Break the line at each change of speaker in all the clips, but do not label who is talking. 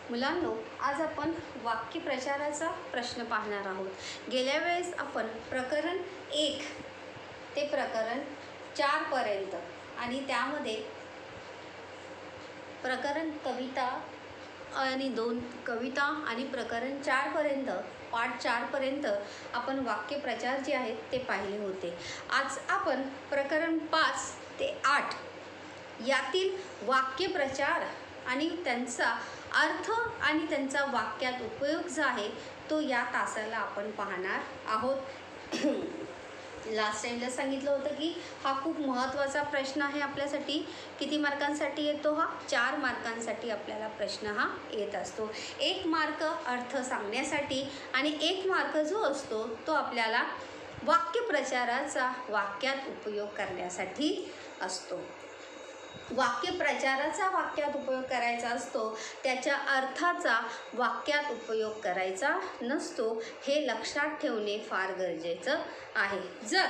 मुलांनो, आज आपण वाक्यप्रचाराचा प्रश्न पाहणार आहोत. गेल्या वेळेस आपण प्रकरण 1 ते प्रकरण 4 पर्यंत आणि त्यामध्ये प्रकरण कविता आणि 2 कविता आणि प्रकरण 4 पर्यंत पाठ 4 पर्यंत आपण वाक्यप्रचार जे आहेत ते पाहिले होते. आज आपण प्रकरण 5 ते 8 यातील वाक्यप्रचार आणि त्यांचा अर्थ आणि त्यांचा वाक्यात उपयोग जो आहे तो या तासाला आपण पाहणार आहोत. लास्ट टाईमला सांगितलं होतं की हा खूप महत्त्वाचा प्रश्न आहे आपल्यासाठी. किती मार्कांसाठी येतो हा? 4 मार्कांसाठी आपल्याला प्रश्न हा येत असतो. 1 मार्क अर्थ सांगण्यासाठी आणि 1 मार्क जो असतो तो आपल्याला वाक्यप्रचाराचा वाक्यात उपयोग करण्यासाठी असतो. वाक्यप्रचाराचा वाक्यात उपयोग करायचा असतो, त्याच्या अर्थाचा वाक्यात उपयोग करायचा नसतो. हे लक्षात ठेवणे फार गरजेचं आहे. जर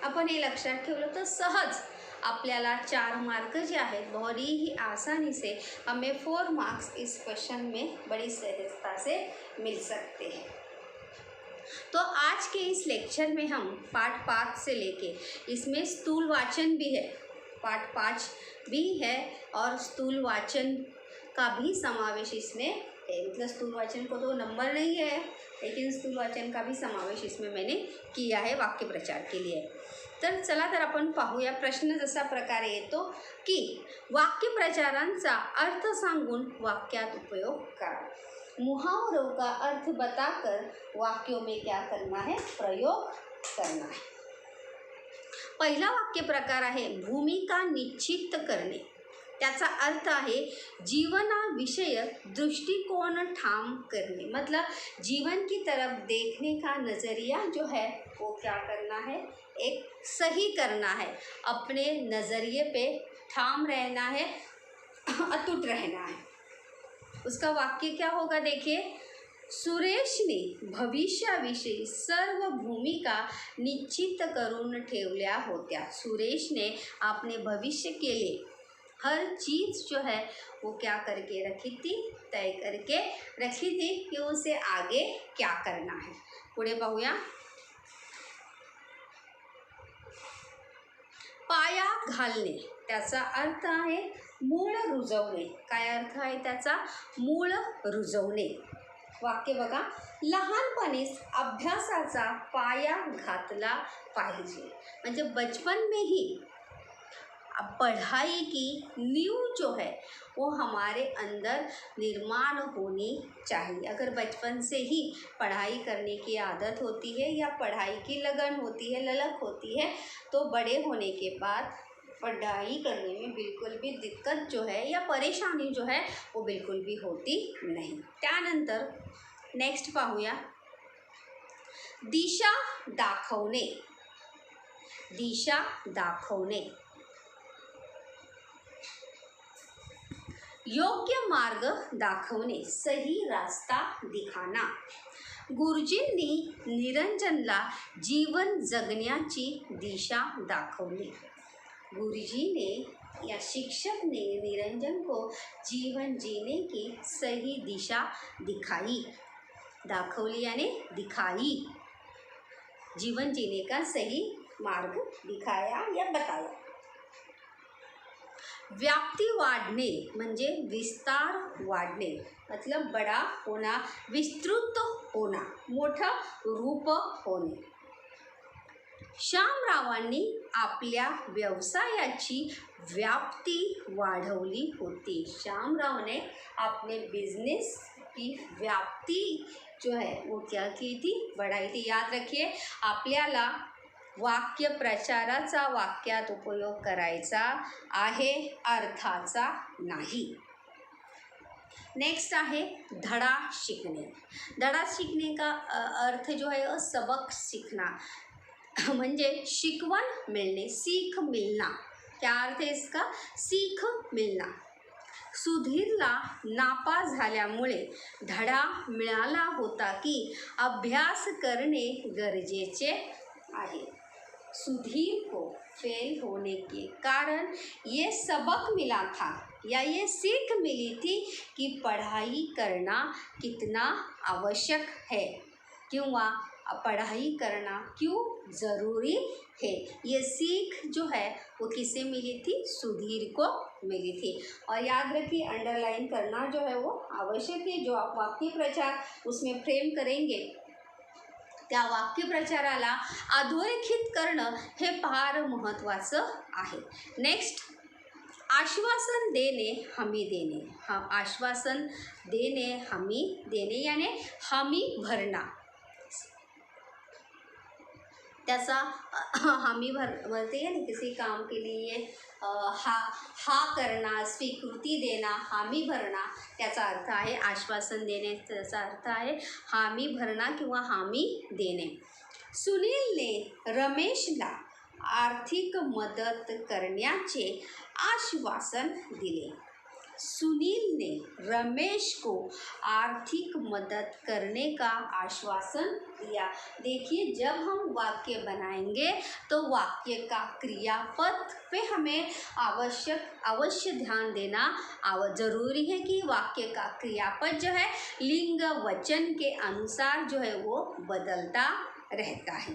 आपण हे लक्षात ठेवलं तर सहज आपल्याला 4 मार्क जे आहेत बहुत ही आसानी से हमें 4 मार्क्स इस क्वेश्चन में बड़ी सहजता से मिल सकते हैं. तो आज के इस लेक्चर में हम पाठ 5 से लेके इसमें स्थूल वाचन भी है, पाठ 5 भी है और स्थूल वाचन का भी समावेश इसमें है. मतलब स्थूल वाचन को तो नंबर नहीं है, लेकिन स्थूल वाचन का भी समावेश इसमें मैंने किया है वाक्य प्रचार के लिए. तर चला तर आपण पाहूया. प्रश्न जसा प्रकारे येतो की वाक्यप्रचारांचा अर्थ सांगून वाक्यात उपयोग करा. मुहावरों का अर्थ बताकर वाक्यों में क्या करना है? प्रयोग करना है. पहिला वाक्य प्रकार आहे भूमिका निश्चित करणे. त्याचा अर्थ आहे जीवनाविषयक दृष्टिकोन ठाम करणे. मतलब जीवन की तरफ देखने का नज़रिया जो है वो क्या करना है? एक सही करना है. अपने नज़रिए पे ठाम रहना है, अटूट रहना है. उसका वाक्य क्या होगा? देखिए, सुरेशने भविष्याविषयी सर्व भूमिका निश्चित करून ठेवल्या होत्या. सुरेशने अपने भविष्य के लिए हर चीज़ जो है वो क्या करके रखी थी? तय करके रखी थी कि उसे आगे क्या करना है. पुढे पाहूया. पाया घालणे त्याचा अर्थ आहे मूळ रुजवणे. काय अर्थ आहे त्याचा? मूळ रुजवणे. वाक्य बघा, लहानपणीच अभ्यासाचा पाया घातला पाहिजे. म्हणजे बचपन में ही पढ़ाई की नींव जो है वो हमारे अंदर निर्माण होनी चाहिए. अगर बचपन से ही पढ़ाई करने की आदत होती है या पढ़ाई की लगन होती है, ललक होती है, तो बड़े होने के बाद पढ़ाई करने में बिल्कुल भी दिक्कत जो है या परेशानी जो है वो बिल्कुल भी होती नहीं. त्यानंतर नेक्स्ट पाहूया. दिशा दाखवणे. दिशा दाखवणे, योग्य मार्ग दाखवणे, सही रास्ता दिखाना. गुरुजींनी निरंजनला जीवन जगण्याची दिशा दाखवली. गुरुजी ने या शिक्षक ने निरंजन को जीवन जीने की सही दिशा दिखाई. दाखवली यानी दिखाई. जीवन जीने का सही मार्ग दिखाया या बताया. व्याप्ती वाढणे म्हणजे विस्तार वाढणे. मतलब बड़ा होना, विस्तृत होना, मोठं रूप होणे. श्यामरावांनी आपल्या व्यवसायाची व्याप्ती वाढवली होती. श्यामराव ने अपने बिजनेस की व्याप्ती जो है वो क्या की थी? बढ़ाई थी. याद रखिए, आपल्याला वाक्य प्रचाराचा वाक्यात उपयोग करायचा आहे, अर्थाचा नाही. नेक्स्ट आहे धडा शिकणे. धडा शिकने का अर्थ जो है सबक सीखना, म्हणजे शिकवण मिळणे, सीख मिलना. क्या अर्थ है इसका? सीख मिलना. सुधीरला नापास झाल्यामुळे धडा मिळाला होता की अभ्यास करणे गरजेचे आहे. सुधीर को फेल होने के कारण ये सबक मिला था या ये सीख मिली थी कि पढ़ाई करना कितना आवश्यक है, किंवा पढ़ाई करना क्यों ज़रूरी है। ये सीख जो है वो किसे मिली थी, सुधीर को मिली थी। और याद रखिए अंडरलाइन करना जो है वो आवश्यक है। जो आप वाक्य प्रचार उसमें फ्रेम करेंगे त्या वाक्यप्रचाराला अधोरेखित करणं हे फार महत्त्वाचं आहे। नेक्स्ट, आश्वासन देणे, हमी देणे। आश्वासन देणे, हमी देणे यानी हमी भरना, त्याचा हमी भरते हैं ना किसी काम के लिए हा करना, स्वीकृति देना, हामी भरना, त्याचा अर्थ आहे आश्वासन देणे, त्याचा अर्थ आहे हामी भरना किंवा हामी देणे। सुनीलने रमेशला आर्थिक मदत करण्याचे आश्वासन दिले। सुनील ने रमेश को आर्थिक मदद करने का आश्वासन दिया। देखिए जब हम वाक्य बनाएंगे तो वाक्य का क्रियापद पे हमें अवश्य ध्यान देना जरूरी है कि वाक्य का क्रियापद जो है लिंग वचन के अनुसार जो है वो बदलता रहता है।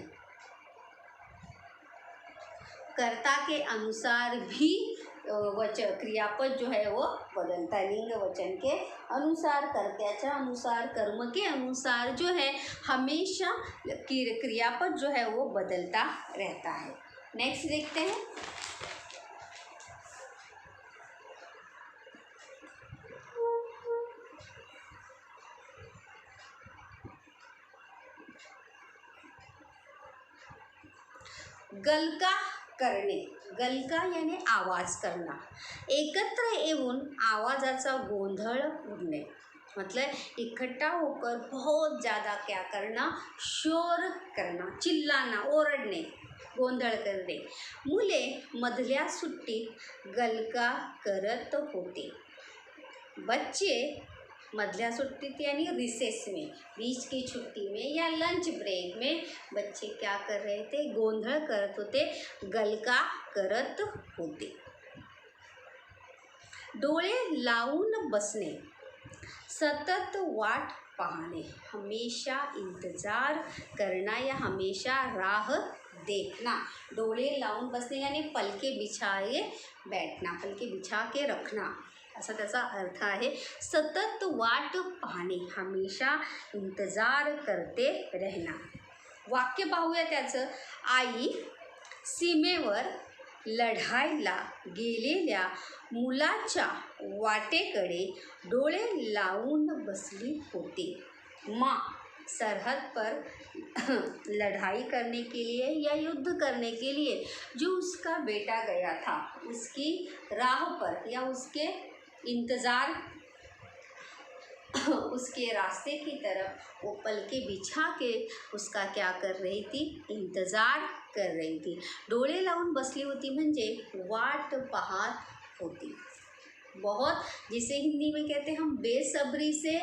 कर्ता के अनुसार भी क्रियापद जो है वो बदलता है। लिंग वचन के अनुसार, कर्त्याच्या अनुसार, कर्म के अनुसार जो है हमेशा क्रियापद जो है वो बदलता रहता है। नेक्स्ट देखते हैं, गलका करणे। गलका यानी आवाज करना, एकत्र येऊन आवाजाचा गोंधळ उडणे, मतलब इकट्ठा होकर बहुत ज़्यादा क्या करना, शोर करना, चिल्लाना, ओरडणे, गोंधळ करणे। मुले मधल्या सुट्टीत गलका करत होते। बच्चे मधल्या सुट्टीत यानी रिसेस में, बीच की छुट्टी में या लंच ब्रेक में बच्चे क्या कर रहे थे, गोंधळ करत होते, गलका करत होते। डोळे लावून बसणे, सतत वाट पाहणे, हमेशा इंतजार करना या हमेशा राह देखना। डोळे लावून बसणे यानी पलके बिछाए बैठना, पलके बिछा के रखना, असा त्याचा अर्थ आहे। सतत वाट पाहणे, हमेशा इंतजार करते रहना। वाक्य पाहूया त्याचं, आई सीमेवर लढायला गेलेल्या मुलाच्या वाटेकडे डोळे लावून बसली होती। माँ सरहद पर लड़ाई करने के लिए या युद्ध करने के लिए जो उसका बेटा गया था उसकी राह पर या उसके इंतज़ार उसके रास्ते की तरफ वो पलके बिछा के उसका क्या कर रही थी, इंतज़ार कर रही थी। डोळे लावून बसली होती म्हणजे वाट पाहत होती। बहुत, जिसे हिंदी में कहते हैं हम बेसब्री से,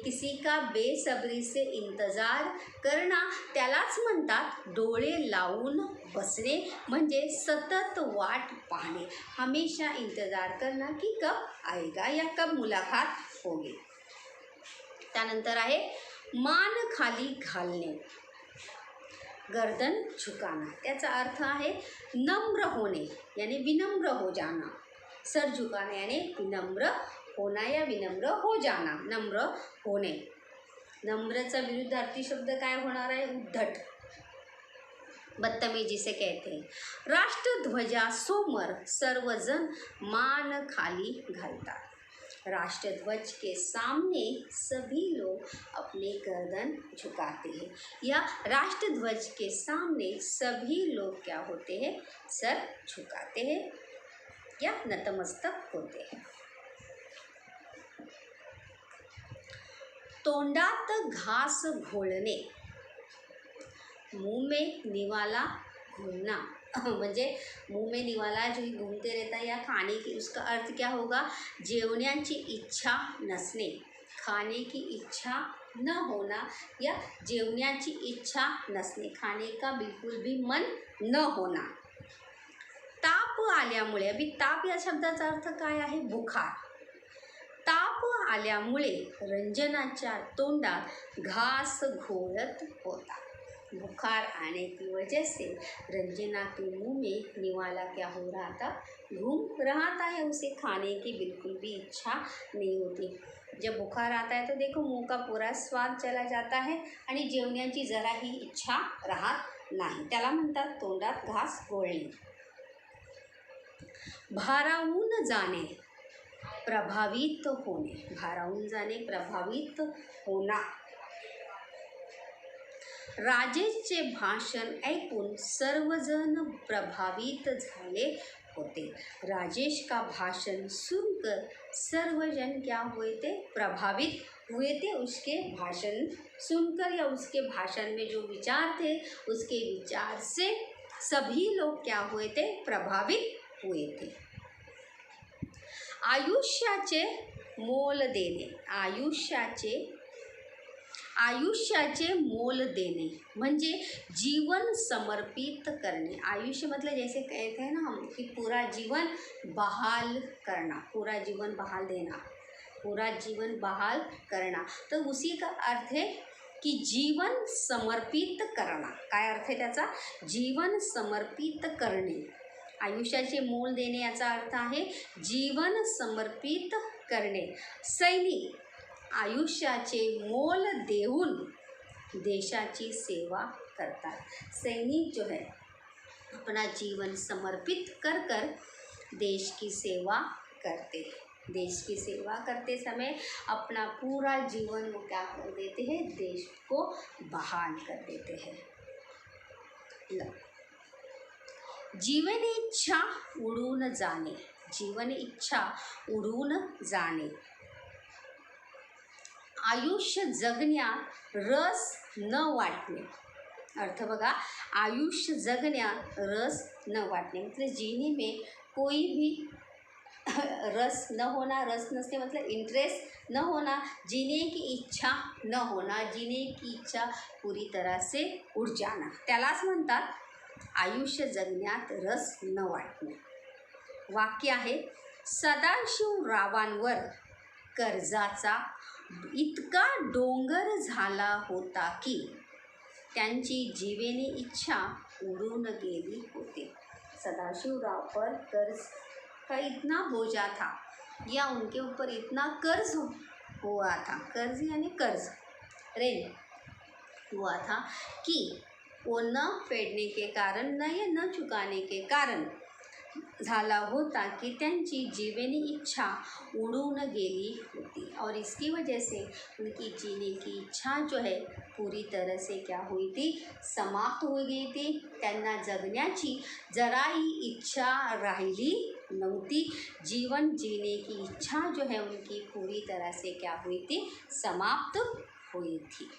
किसी का बेसब्री से इंतज़ार करना, त्यालाच म्हणतात डोळे लावून बसणे, म्हणजे सतत वाट पाहणे, हमेशा इंतज़ार करना कि कब आएगा या कब मुलाकात होगी। त्यानंतर आहे मान खाली घालणे, गर्दन झुकाना, त्याचा अर्थ आहे नम्र होणे यानी विनम्र हो जाना, सर झुकाना यानी विनम्र होना या विनम्र हो जाना, नम्र होणे। नम्रचा विरुद्धार्थी शब्द काय होणार आहे, उद्धट, बदतमीजी से कहते हैं। राष्ट्रध्वजासमोर सर्वजण मान खाली घालतात, राष्ट्रध्वज के सामने सभी लोग अपने गर्दन झुकाते हैं, या राष्ट्रध्वज के सामने सभी लोग क्या होते हैं, सर झुकाते हैं या नतमस्तक होते हैं। तोंडात घास घोळणे, मुंह में निवाला घूमना, म्हणजे मुंह में निवाला जो घूमते रहता है या खाने की, उसका अर्थ क्या होगा, जेवण्याची इच्छा नसणे, खाने की इच्छा न होना या जेवण्याची इच्छा नसणे, खाने का बिल्कुल भी मन न होना। ताप आल्यामुळे, अभी ताप या शब्दाचा अर्थ काय आहे? बुखार. ताप आल्यामुळे रंजनाच्या तोंडात घास घोळत होता. बुखार आने की वजह से रंजना के मुंह में निवाला क्या हो रहा था? घूम रहा था, या उसे खाने की बिल्कुल भी इच्छा नहीं होती. जब बुखार आता है तो देखो मुंह का पूरा स्वाद चला जाता है आणि जेवण्याची जराही इच्छा राहत नाही. त्याला म्हणतात तोंडात घास घोळणे. भारावून जाणे, प्रभावित होणे. भारावून जाणे, प्रभावित होना. राजेशचे भाषण ऐकून सर्वजण प्रभावित झाले होते. राजेश का भाषण सुनकर सर्वजन क्या हुए थे? प्रभावित हुए थे. उसके भाषण सुनकर या उसके भाषण में जो विचार थे उसके विचार से सभी लोग क्या हुए थे? प्रभावित हुए थे. आयुष्याचे मोल देणे. आयुष्याचे मोल देणे म्हणजे जीवन समर्पित करणे. आयुष्य मतलब जैसे कहते हैं ना हम कि पूरा जीवन बहाल करना, पूरा जीवन बहाल देना, पूरा जीवन बहाल करना. तो उसी का अर्थ है की जीवन समर्पित करना. काय अर्थ आहे त्याचा? जीवन समर्पित करणे. आयुष्याचे मोल देणे याचा अर्थ आहे जीवन समर्पित करणे. सैनिक आयुष्याचे मोल देऊन देशाची सेवा करतात. सैनिक जो है अपना जीवन समर्पित कर कर देश की सेवा करते. देश की सेवा करते समय अपना पूरा जीवन वो क्या कर देते हैं? देश को बहाल कर देते हैं. जीवन इच्छा उडून जाणे. जीवन इच्छा उडून जाणे. आयुष्य जगण्यात रस न वाटणे. अर्थ बघा, आयुष्य जगण्यात रस न वाटणे मतलब जीने में कोई भी रस न होना. रस नसणे मतलब इंटरेस्ट न होना, जीने की इच्छा न होना, जीने की इच्छा पूरी तरह से उड़ जाना. त्यालाच म्हणतात आयुष्य जगण्यात रस न वाटणे. वाक्य आहे, सदाशिवरावांवर कर्जाचा इतका डोंगर झाला होता की त्यांची जीवनी इच्छा उडून गेली होती. सदाशिवराव पर कर्ज का इतना बोझा था या उनके ऊपर इतना कर्ज हुआ था. कर्ज यानी कर्ज, ऋण हुआ था कि वो न फेडने के कारण, न चुकाने के कारण झाला होता कि त्यांची जीवनी इच्छा उडून गेली होती. और इसकी वजह से उनकी जीने की इच्छा जो है पूरी तरह से क्या हुई थी? समाप्त हो गई थी. त्यांना जगण्याची जराही इच्छा राहिली नव्हती. जीवन जीने की इच्छा जो है उनकी पूरी तरह से क्या हुई थी? समाप्त हुई थी.